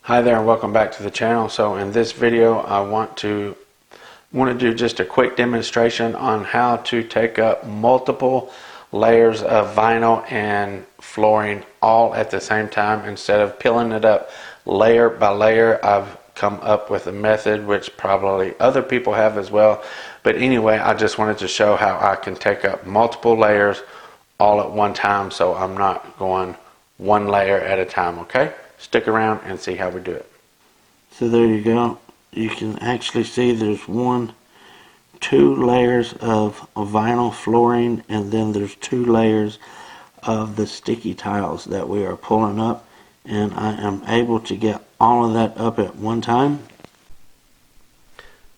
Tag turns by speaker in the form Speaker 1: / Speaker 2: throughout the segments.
Speaker 1: Hi there and welcome back to the channel. So in this video I want to do just a quick demonstration on how to take up multiple layers of vinyl and flooring all at the same time. Instead of peeling it up layer by layer, I've come up with a method which probably other people have as well. But anyway, I just wanted to show how I can take up multiple layers all at one time, so I'm not going one layer at a time. Okay, stick around and see how we do it.
Speaker 2: So there you go. You can actually see there's two layers of vinyl flooring, and then there's two layers of the sticky tiles that we are pulling up, and I am able to get all of that up at one time.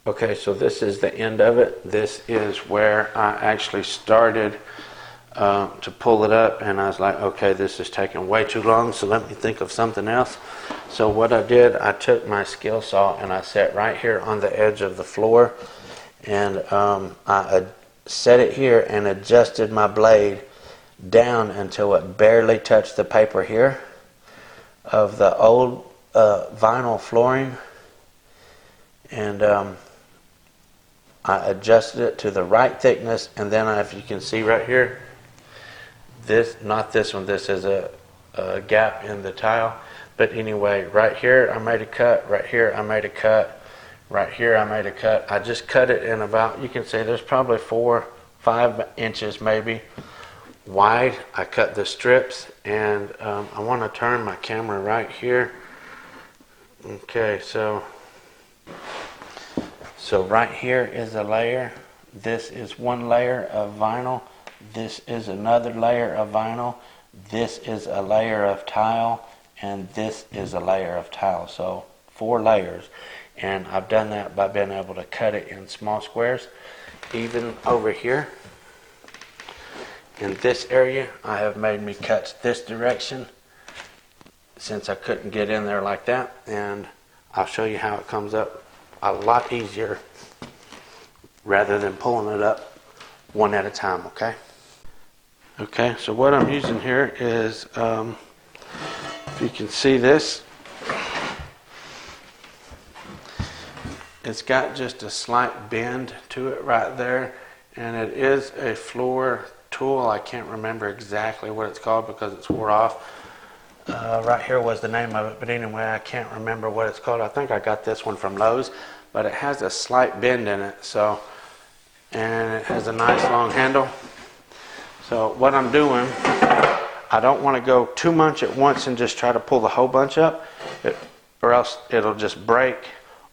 Speaker 1: Okay, so this is the end of it. This is where I actually started to pull it up, and I was like, okay, this is taking way too long, so let me think of something else. So what I did, I took my skill saw and I sat right here on the edge of the floor, and I set it here and adjusted my blade down until it barely touched the paper here of the old vinyl flooring, and I adjusted it to the right thickness. And then if you can see right here, not this one, this is a gap in the tile, but anyway, right here I made a cut, right here I made a cut, right here I made a cut. I just cut it in about, you can see there's probably 4-5 inches maybe wide. I cut the strips, and I want to turn my camera right here. Okay, so right here is a layer. This is one layer of vinyl. This is another layer of vinyl. This is a layer of tile, and this is a layer of tile. So 4 layers, and I've done that by being able to cut it in small squares. Even over here in this area, I have made me cuts this direction since I couldn't get in there like that, and I'll show you how it comes up a lot easier rather than pulling it up one at a time. Okay, so what I'm using here is, if you can see this, it's got just a slight bend to it right there, and it is a floor tool. I can't remember exactly what it's called because it's wore off. Right here was the name of it, but anyway, I can't remember what it's called. I think I got this one from Lowe's, but it has a slight bend in it, and it has a nice long handle. So what I'm doing, I don't want to go too much at once and just try to pull the whole bunch up, or else it'll just break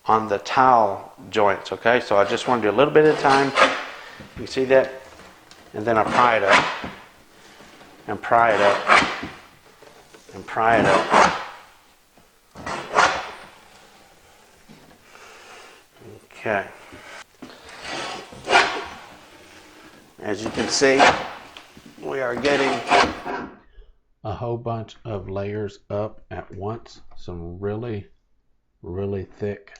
Speaker 1: on the tile joints. Okay, so I just want to do a little bit at a time. You can see that, and then I pry it up, and pry it up, and pry it up. Okay. As you can see, we are getting a whole bunch of layers up at once. Some really, really thick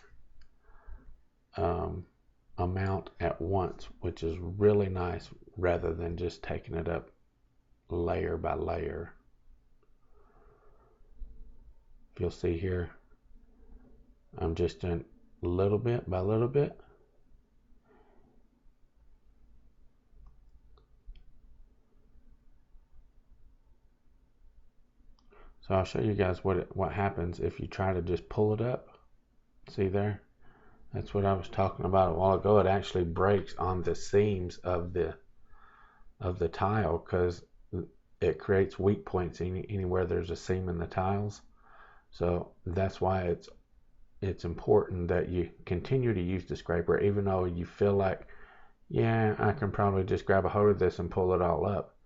Speaker 1: amount at once, which is really nice rather than just taking it up layer by layer. If you'll see here, I'm just doing little bit by little bit. So I'll show you guys what happens if you try to just pull it up. See there? That's what I was talking about a while ago. It actually breaks on the seams of the tile because it creates weak points anywhere there's a seam in the tiles. So that's why it's important that you continue to use the scraper, even though you feel like, yeah, I can probably just grab a hold of this and pull it all up.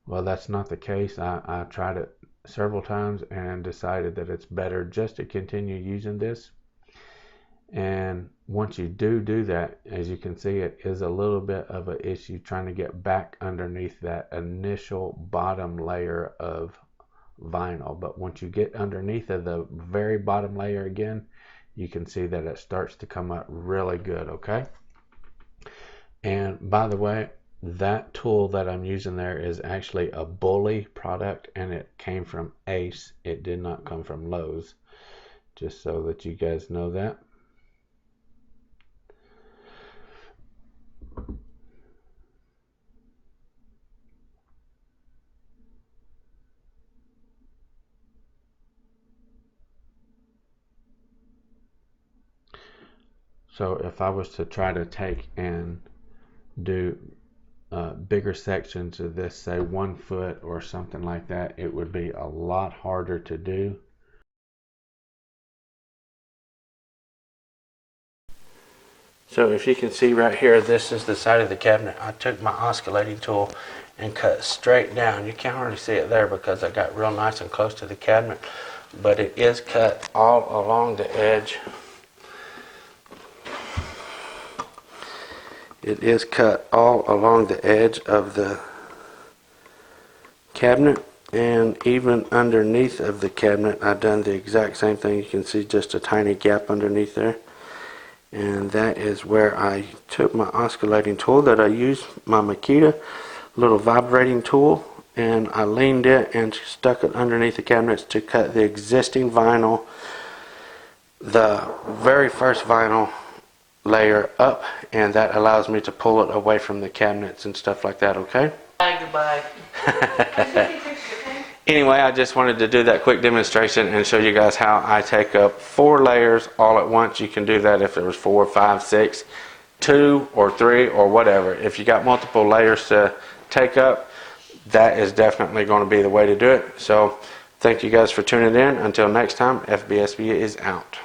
Speaker 1: Well, that's not the case. I tried it several times and decided that it's better just to continue using this. And once you do that, as you can see, it is a little bit of an issue trying to get back underneath that initial bottom layer of vinyl. But once you get underneath of the very bottom layer again, you can see that it starts to come up really good. Okay, and by the way, that tool that I'm using there is actually a Bully product, and it came from Ace. It did not come from Lowe's. just so that you guys know that. So if I was to try to take and do bigger sections of this, say 1 foot or something like that, it would be a lot harder to do. So if you can see right here, this is the side of the cabinet. I took my oscillating tool and cut straight down. You can't hardly see it there because I got real nice and close to the cabinet, but it is cut all along the edge. It is cut all along the edge of the cabinet, and even underneath of the cabinet I've done the exact same thing. You can see just a tiny gap underneath there, and that is where I took my oscillating tool that I use, my Makita little vibrating tool, and I leaned it and stuck it underneath the cabinets to cut the existing vinyl, the very first vinyl layer up, and that allows me to pull it away from the cabinets and stuff like that. Okay?
Speaker 3: Bye, goodbye.
Speaker 1: Anyway, I just wanted to do that quick demonstration and show you guys how I take up 4 layers all at once. You can do that if it was 4, 5, 6, 2 or 3 or whatever. If you got multiple layers to take up, that is definitely going to be the way to do it. So thank you guys for tuning in. Until next time, FBSB is out.